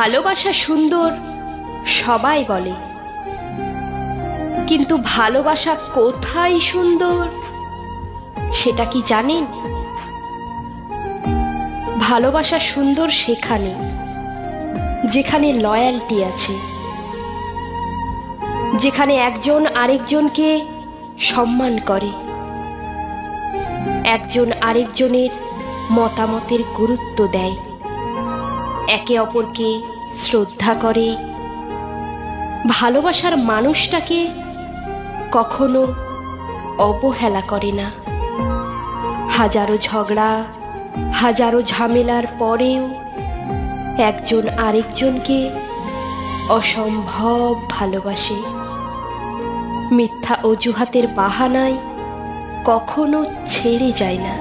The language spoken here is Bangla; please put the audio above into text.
ভালোবাসা সুন্দর সবাই বলে, কিন্তু ভালোবাসা কোথায় সুন্দর সেটা কি জানেন? ভালোবাসা সুন্দর সেখানে যেখানে লয়্যালটি আছে, যেখানে একজন আরেকজনকে সম্মান করে, একজন আরেকজনের মতামতের গুরুত্ব দেয়, একে অপরকে শ্রদ্ধা করে, ভালোবাসার মানুষটাকে কখনো অবহেলা করে না। হাজারো ঝগড়া, হাজারো ঝামেলার পরেও একজন আরেকজনকে অসম্ভব ভালোবাসে। মিথ্যা অজুহাতের বাহানায় কখনো ছেড়ে যায় না।